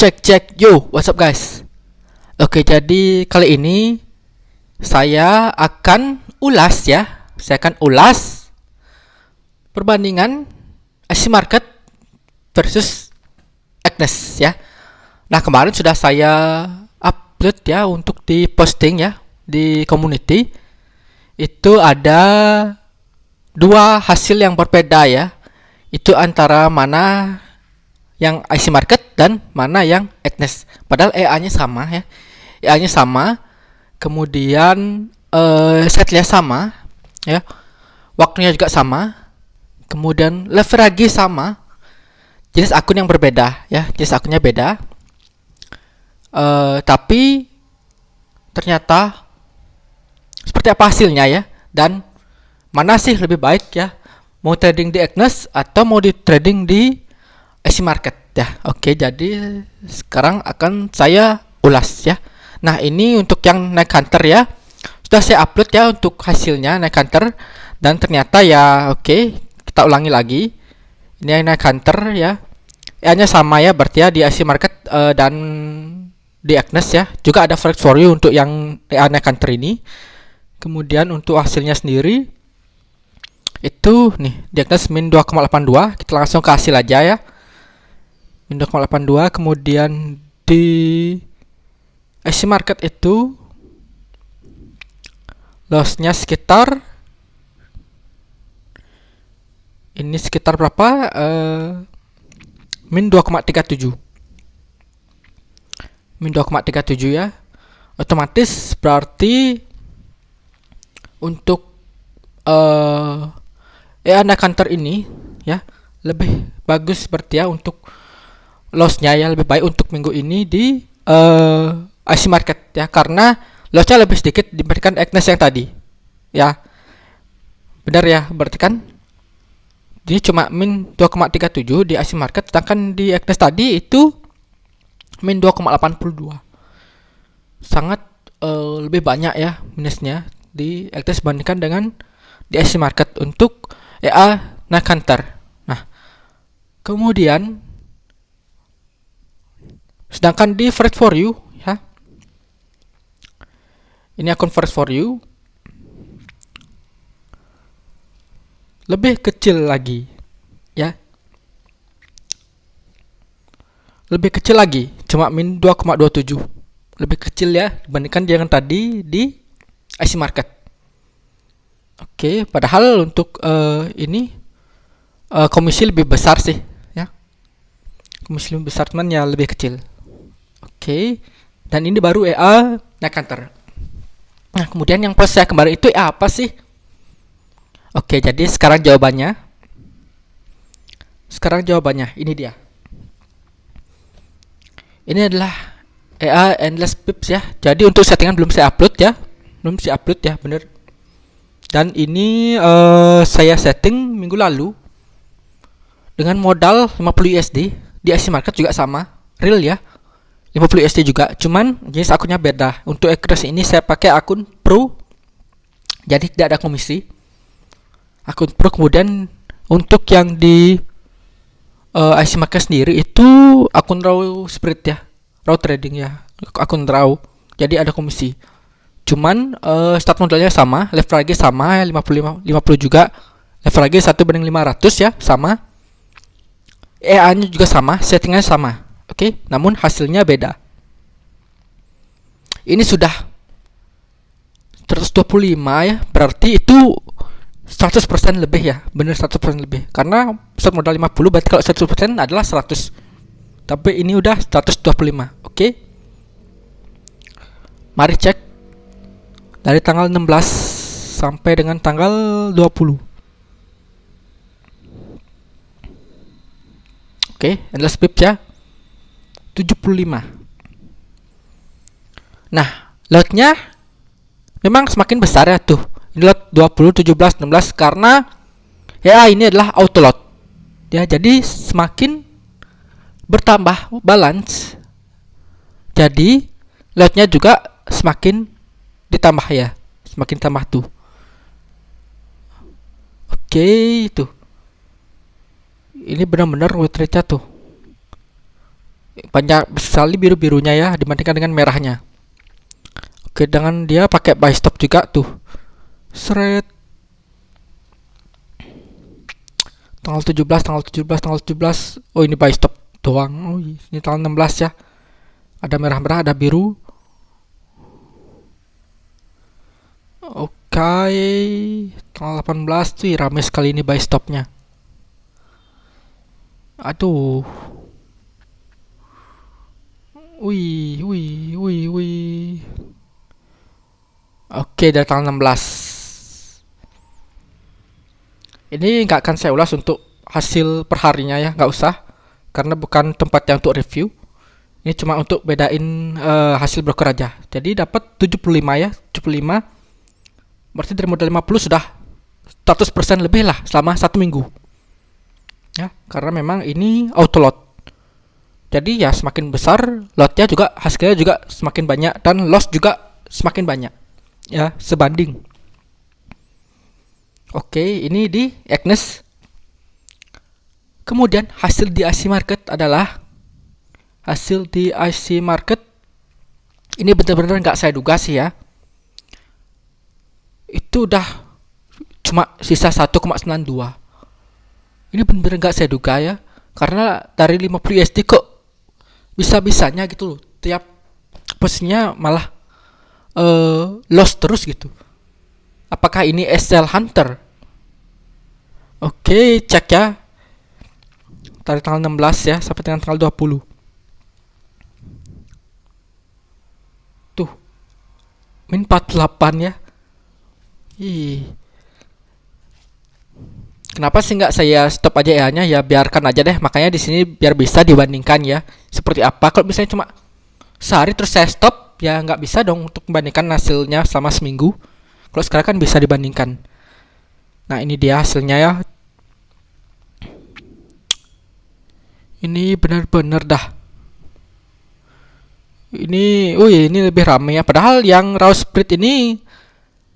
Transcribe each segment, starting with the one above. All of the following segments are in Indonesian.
Cek, yo, what's up guys? Oke, jadi kali ini saya akan ulas ya. Saya akan ulas perbandingan IC Market versus Agnes ya. Nah, kemarin sudah saya upload ya untuk di posting ya di community. Itu ada dua hasil yang berbeda ya. Itu antara mana yang IC Market dan mana yang Agnes. Padahal EA-nya sama ya. EA-nya sama. Kemudian setnya sama ya. Waktunya juga sama. Kemudian leverage sama. Jenis akun yang berbeda ya. Jenis akunnya beda. Tapi ternyata seperti apa hasilnya ya. Dan mana sih lebih baik ya? Mau trading di Agnes atau mau di trading di IC Market ya. Oke, jadi sekarang akan saya ulas ya. Nah, ini untuk yang naik hunter ya. Sudah saya upload ya untuk hasilnya naik hunter dan ternyata ya oke, kita ulangi lagi. Ini yang naik hunter ya. E-nya sama ya, berarti ya di IC Market dan di Agnes ya. Juga ada flag for you untuk yang EA naik hunter ini. Kemudian untuk hasilnya sendiri itu nih, di Agnes min 2,82. Kita langsung ke hasil aja ya. Min 2,82. Kemudian di IC Market itu lossnya sekitar ini sekitar berapa? Min 2,37. Min 2,37 ya. Otomatis berarti untuk naik hunter ini ya lebih bagus berarti ya untuk lossnya ya, lebih baik untuk minggu ini di IC Market ya, karena lossnya lebih sedikit dibandingkan Agnes yang tadi ya. Benar ya, berarti kan dia cuma min 2,37 di IC Market, sedangkan di Agnes tadi itu min 2,82. Sangat lebih banyak ya minusnya di Agnes dibandingkan dengan di IC Market untuk EA naik hunter. Nah, kemudian sedangkan di First for You ya, ini akun First for You lebih kecil lagi ya, lebih kecil lagi, cuma min 2,27, lebih kecil ya dibandingkan dengan tadi di IC Market. Oke, padahal untuk ini komisi lebih besar sih ya, komisi lebih besar teman ya, lebih kecil. Oke, dan ini baru EA naik hunter. Nah, kemudian yang proses saya kemarin itu EA apa sih? Oke, jadi sekarang jawabannya. Ini dia. Ini adalah EA endless pips ya. Jadi untuk settingan belum saya upload ya, bener. Dan ini saya setting minggu lalu dengan modal 50 USD. Di IC Market juga sama, real ya, 50 USD juga, cuman jenis akunnya beda. Untuk Agnes ini saya pakai akun Pro, jadi tidak ada komisi. Akun Pro. Kemudian untuk yang di IC Market sendiri itu akun Raw Spirit ya, Raw Trading ya, akun Raw, jadi ada komisi. Cuman start modalnya sama, leverage sama 50 juga, leverage 1:500 ya, sama. EA-nya juga sama, settingnya sama. Oke, namun hasilnya beda. Ini sudah 125 ya, berarti itu 100% lebih ya, bener 100% lebih. Karena start modal 50, berarti kalau 100% adalah 100. Tapi ini udah 125. Oke. Mari cek dari tanggal 16 sampai dengan tanggal 20. Oke, endless pips ya, 75. Nah, lotnya memang semakin besar ya tuh. Ini lot 20, 17, 16 karena ya ini adalah auto lot. Ya, jadi semakin bertambah balance. Jadi lotnya juga semakin ditambah ya, semakin tambah tuh. Oke, itu. Ini benar-benar wait rate-nya tuh banyak sekali biru-birunya ya dibandingkan dengan merahnya. Oke, dengan dia pakai buy stop juga tuh. Seret. Tanggal 17. Oh, ini buy stop doang. Oh, ini tanggal 16 ya. Ada merah-merah, ada biru. Oke, tanggal 18 tuh rame sekali ini buy stopnya. Aduh. Wih, wih, wih, wih. Oke, dari tanggal 16. Ini nggak akan saya ulas untuk hasil perharinya ya, nggak usah. Karena bukan tempatnya untuk review. Ini cuma untuk bedain hasil broker aja. Jadi dapat 75 ya, 75. Berarti dari modal 50 sudah 100% lebih lah selama 1 minggu. Ya, karena memang ini auto lot. Jadi ya semakin besar lotnya juga hasilnya juga semakin banyak dan loss juga semakin banyak. Ya, sebanding. Oke, ini di Agnes. Kemudian hasil di IC market adalah hasil di IC market. Ini benar-benar nggak saya duga sih ya. Itu udah cuma sisa 1,92. Ini benar-benar nggak saya duga ya. Karena dari 50 USD kok bisa-bisanya gitu loh. Tiap posisinya malah loss terus gitu. Apakah ini SL Hunter? Oke, cek ya. Dari tanggal 16 ya sampai dengan tanggal 20. Tuh. Min 48 ya. Ih. Kenapa sih nggak saya stop aja ya-nya, ya biarkan aja deh. Makanya di sini biar bisa dibandingkan ya. Seperti apa? Kalau misalnya cuma sehari terus saya stop, ya nggak bisa dong untuk membandingkan hasilnya selama seminggu. Kalau sekarang kan bisa dibandingkan. Nah, ini dia hasilnya ya. Ini benar-benar dah. Ini lebih ramai ya. Padahal yang raw split ini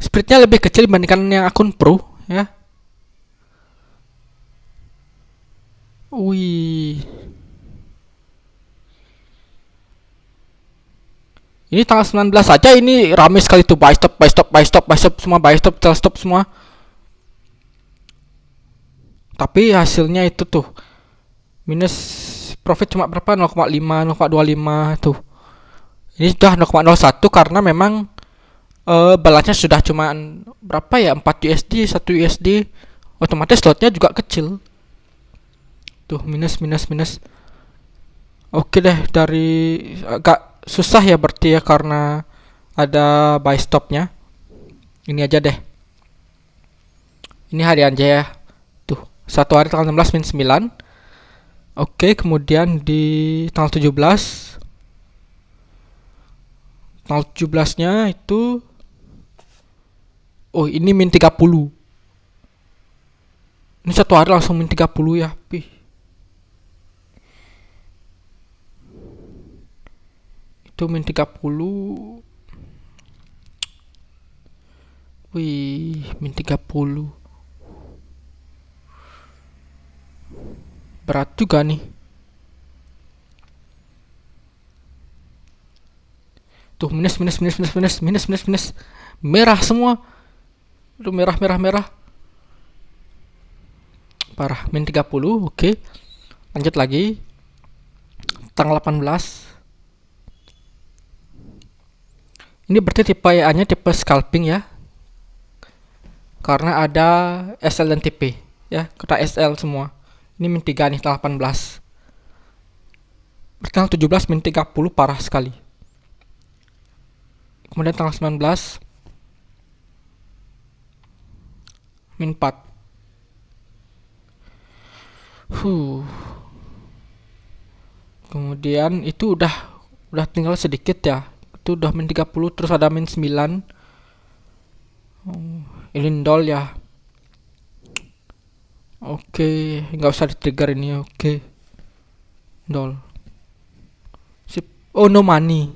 splitnya lebih kecil dibandingkan yang akun pro ya. Wih. Ini tanggal 19 saja ini ramai sekali tuh, buy stop, buy stop, buy stop, buy stop semua, buy stop, sell stop semua. Tapi hasilnya itu tuh minus profit cuma berapa? 0,5, 0,25 tuh. Ini sudah 0,01 karena memang balasnya sudah cuma berapa ya? 4 USD, 1 USD. Otomatis slotnya juga kecil. Tuh minus minus minus. Oke deh, dari agak susah ya berarti ya karena ada buy stopnya. Ini aja deh. Ini harian aja ya. Tuh, satu hari tanggal 16 min 9. Oke, kemudian di tanggal 17. Tanggal 17-nya itu oh, ini min 30. Ini satu hari langsung min 30 ya. Itu min 30. Wih, min 30. Berat juga nih. Tuh minus minus minus minus minus minus minus minus. Merah semua. Itu merah merah merah. Parah, min 30. Oke. Lanjut lagi. Tanggal 18. Ini berarti tipe A-nya tipe scalping ya. Karena ada SL dan TP ya, kena SL semua. Ini min 3 nih tanggal 18. Tanggal 17 min 30 parah sekali. Kemudian tanggal 19 min 4. Kemudian itu udah tinggal sedikit ya. Itu udah min 30 terus ada min 9. Ini dol ya. Oke, nggak usah di trigger ini. Oke. Dol. Sip. Oh, no money.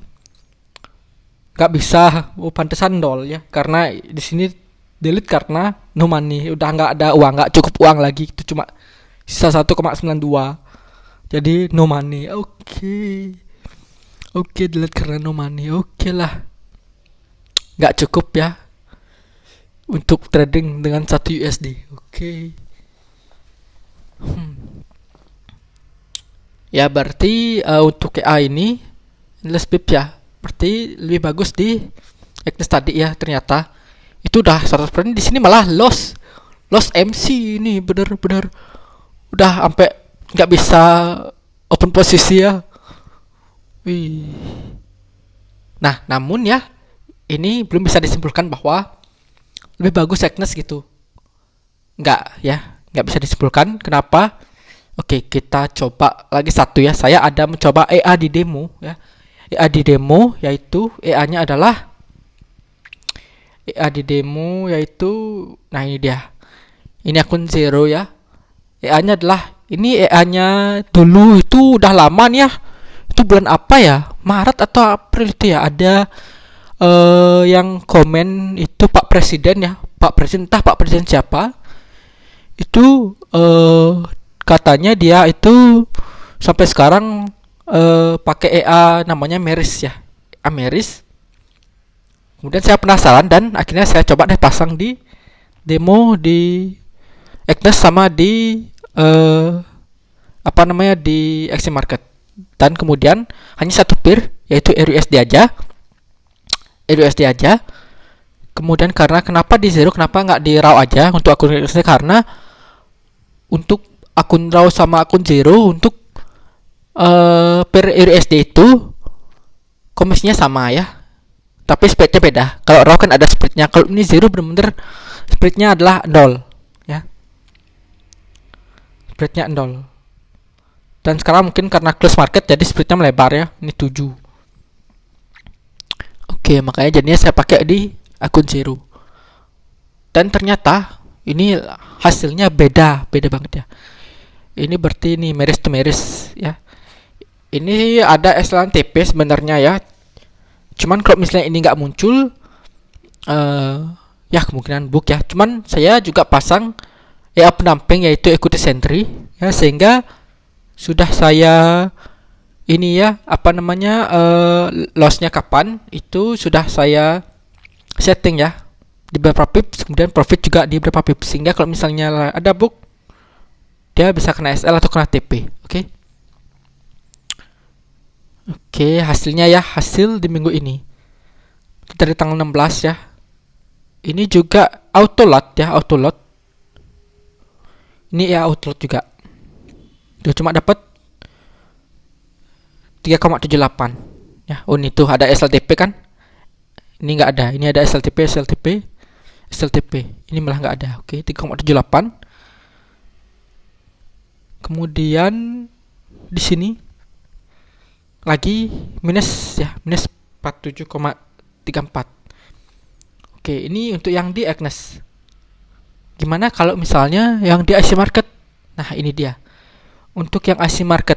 Nggak bisa. Oh, pantesan dol ya. Karena di sini delete karena no money. Udah nggak ada uang, nggak cukup uang lagi. Itu cuma sisa 1,92. Jadi no money. Oke, delete karena no money. Oke lah. Nggak cukup ya untuk trading dengan 1 USD. Oke. Ya berarti untuk KA ini less pip ya. Berarti lebih bagus di Agnes tadi ya, ternyata. Itu udah 100%. Di sini malah loss MC ini bener-bener udah sampai nggak bisa open posisi ya. Wih. Nah, namun ya ini belum bisa disimpulkan bahwa lebih bagus Agnes gitu. Nggak bisa disimpulkan. Kenapa? Oke, kita coba lagi satu ya. Saya ada mencoba EA di demo ya. EA di demo yaitu EA-nya adalah EA di demo yaitu, nah ini dia. Ini akun zero ya. EA-nya adalah ini EA-nya dulu itu udah lama nih ya. Itu bulan apa ya? Maret atau April itu ya. Ada yang komen itu Pak Presiden ya. Pak Presiden siapa? Itu katanya dia itu sampai sekarang pakai EA namanya Meris ya. Ameris. Kemudian saya penasaran dan akhirnya saya coba deh pasang di demo di Agnes sama di di Action Market. Dan kemudian hanya satu pair yaitu RUSD aja. Kemudian kenapa di zero, kenapa nggak di raw aja untuk akun RUSD? Karena untuk akun raw sama akun zero untuk per RUSD itu komisinya sama ya, tapi spreadnya beda. Kalau raw kan ada spreadnya, kalau ini zero bener-bener spreadnya adalah 0 ya, spreadnya 0. Dan sekarang mungkin karena close market jadi spreadnya melebar ya, ini 7. Oke, makanya jadinya saya pakai di akun zero. Dan ternyata ini hasilnya beda banget ya. Ini berarti ini meris to meris ya. Ini ada SLNTP sebenarnya ya. Cuman kalau misalnya ini nggak muncul, ya kemungkinan book ya. Cuman saya juga pasang EA pendamping yaitu equity sentry ya, sehingga sudah saya ini ya lossnya kapan itu sudah saya setting ya di berapa pips, kemudian profit juga di berapa pips, sehingga kalau misalnya ada book dia bisa kena SL atau kena TP. Oke, hasilnya ya, hasil di minggu ini dari tanggal 16 ya. Ini juga auto lot. Ini ya auto lot juga. Dia cuma dapat 3,78 ya. Oh, ini tuh ada SLTP kan? Ini nggak ada. Ini ada SLTP. Ini malah nggak ada. Oke, 3,78. Kemudian di sini lagi minus 47,34. Oke, ini untuk yang di Agnes. Gimana kalau misalnya yang di IC Market? Nah, ini dia. Untuk yang IC Market.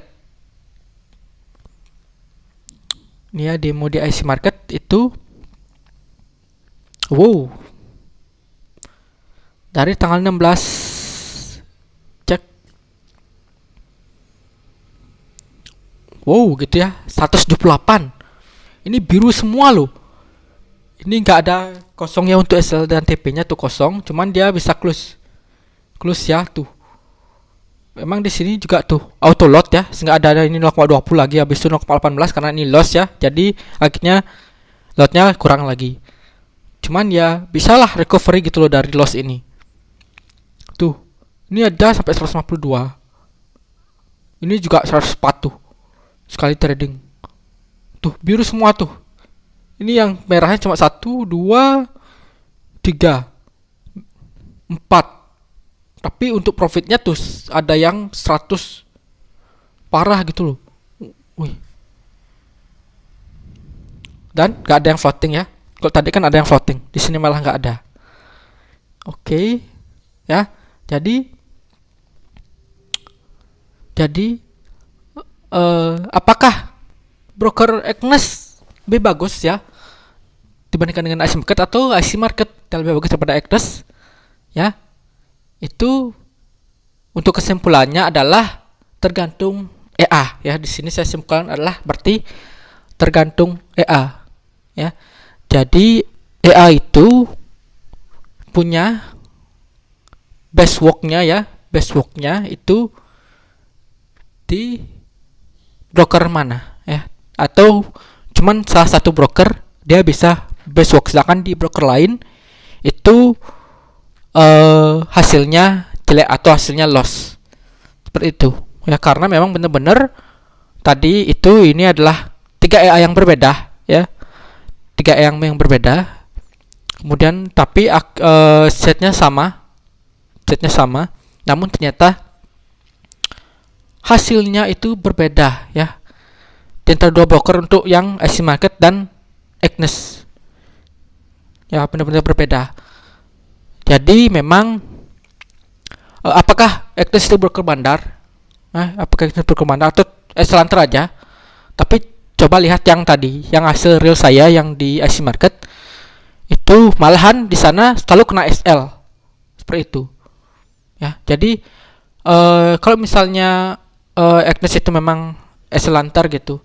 Ini ya demo di IC Market itu. Wow. Dari tanggal 16 cek. Wow, gitu ya. 178. Ini biru semua loh. Ini nggak ada kosongnya untuk SL dan TP-nya tuh kosong, cuman dia bisa close ya tuh. Memang di sini juga tuh auto lot ya, nggak ada ini 0,20 lagi, habis itu 0,18 karena ini loss ya, jadi akhirnya lotnya kurang lagi. Cuman ya bisalah recovery gitu loh dari loss ini. Tuh, ini ada sampai 152. Ini juga 104 tuh sekali trading. Tuh biru semua tuh. Ini yang merahnya cuma 1, 2, 3, 4. Tapi untuk profitnya tuh ada yang 100 parah gitu loh. Wih. Dan gak ada yang floating ya. Kalau tadi kan ada yang floating, di sini malah gak ada. Oke. Ya. Jadi apakah broker Agnes lebih bagus ya dibandingkan dengan IC Market atau IC Market yang lebih bagus daripada Agnes ya? Itu untuk kesimpulannya adalah tergantung EA ya. Di sini saya simpulkan adalah berarti tergantung EA ya. Jadi EA itu punya base work-nya ya. Base work-nya itu di broker mana ya, atau cuman salah satu broker dia bisa base work, sedangkan di broker lain itu hasilnya jelek atau hasilnya loss, seperti itu ya. Karena memang benar-benar tadi itu ini adalah 3 EA yang berbeda ya, 3 EA yang berbeda, kemudian tapi setnya sama, namun ternyata hasilnya itu berbeda ya di antara dua broker untuk yang IC Market dan Agnes ya, benar-benar berbeda. Jadi memang apakah Agnes itu broker bandar, apakah Agnes broker bandar atau Exlanter aja? Tapi coba lihat yang tadi, yang hasil real saya yang di IC Market itu malahan di sana selalu kena SL seperti itu ya. Jadi kalau misalnya Agnes itu memang Exlanter gitu,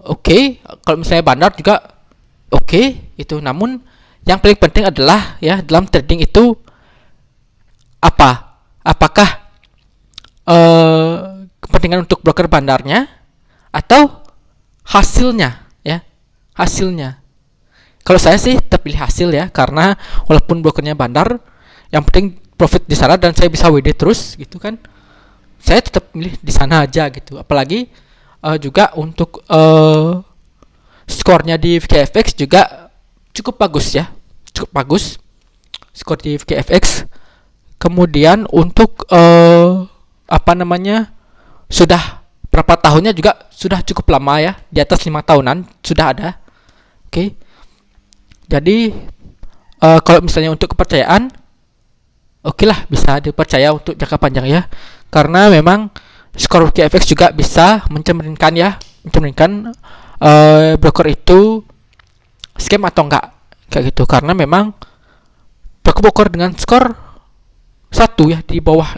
oke. Kalau misalnya bandar juga oke itu. Namun yang paling penting adalah ya dalam trading itu apakah kepentingan untuk broker bandarnya atau hasilnya ya, hasilnya. Kalau saya sih tetap pilih hasil ya, karena walaupun brokernya bandar, yang penting profit di sana dan saya bisa WD terus gitu kan, saya tetap milih di sana aja gitu. Apalagi juga untuk skornya di VKFX juga cukup bagus ya, cukup bagus skor di VKFX. Kemudian untuk sudah berapa tahunnya juga sudah cukup lama ya, di atas 5 tahunan sudah ada. Oke. Jadi kalau misalnya untuk kepercayaan, oke lah, bisa dipercaya untuk jangka panjang ya, karena memang skor VKFX juga bisa mencerminkan broker itu scam atau enggak kayak gitu. Karena memang broker dengan skor 1 ya di bawah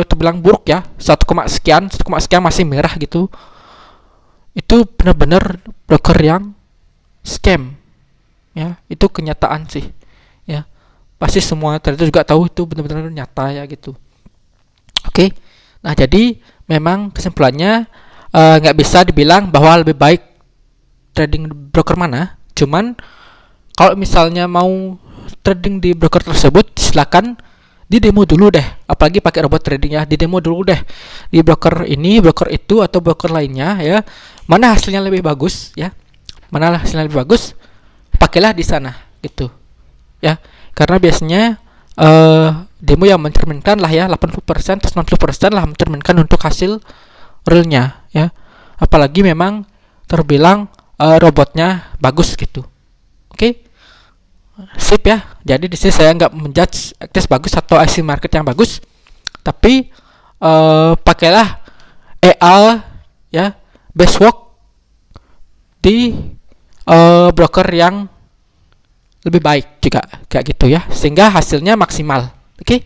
terbilang buruk ya, 1, sekian masih merah gitu, itu benar-benar broker yang scam ya. Itu kenyataan sih ya, pasti semua trader juga tahu itu benar-benar nyata ya gitu. Oke. Nah, jadi memang kesimpulannya nggak bisa dibilang bahwa lebih baik trading broker mana. Cuman kalau misalnya mau trading di broker tersebut, silakan di demo dulu deh. Apalagi pakai robot trading ya, di demo dulu deh di broker ini, broker itu, atau broker lainnya ya. Mana hasilnya lebih bagus ya? Mana hasilnya lebih bagus? Pakailah di sana gitu ya. Karena biasanya demo yang mencerminkan lah ya, 80% atau 90% lah mencerminkan untuk hasil realnya ya. Apalagi memang terbilang robotnya bagus gitu. Oke. Sip ya. Jadi di sini saya nggak menjudge Agnes bagus atau IC Market yang bagus, tapi pakailah EA ya, base work di broker yang lebih baik juga kayak gitu ya, sehingga hasilnya maksimal. Oke.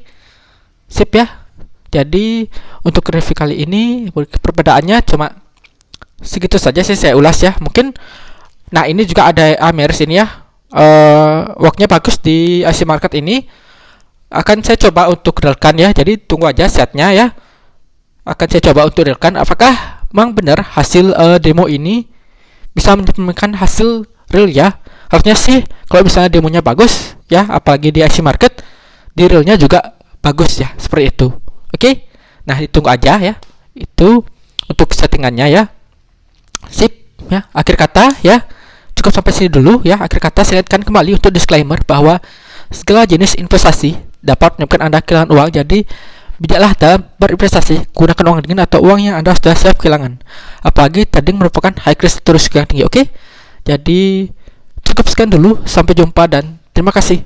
Sip ya. Jadi untuk review kali ini perbedaannya cuma segitu saja sih, saya ulas ya. Mungkin nah ini juga ada Ameris ini ya, worknya bagus di IC Market ini. Akan saya coba untuk realkan ya, jadi tunggu aja setnya ya. Akan saya coba untuk realkan apakah memang benar hasil demo ini bisa mencerminkan hasil real ya. Harusnya sih kalau misalnya demonya bagus ya, apalagi di IC Market, di realnya juga bagus ya, seperti itu. Oke. Nah, ditunggu aja ya. Itu untuk settingannya ya. Sip ya. Akhir kata ya, cukup sampai sini dulu ya. Akhir kata saya ingatkan kembali untuk disclaimer bahwa segala jenis investasi dapat menyebabkan Anda kehilangan uang. Jadi bijaklah dalam berinvestasi, gunakan uang dingin atau uang yang Anda sudah siap kehilangan. Apalagi trading merupakan high risk, terus yang tinggi. Oke. Jadi cukup sekian dulu, sampai jumpa dan terima kasih.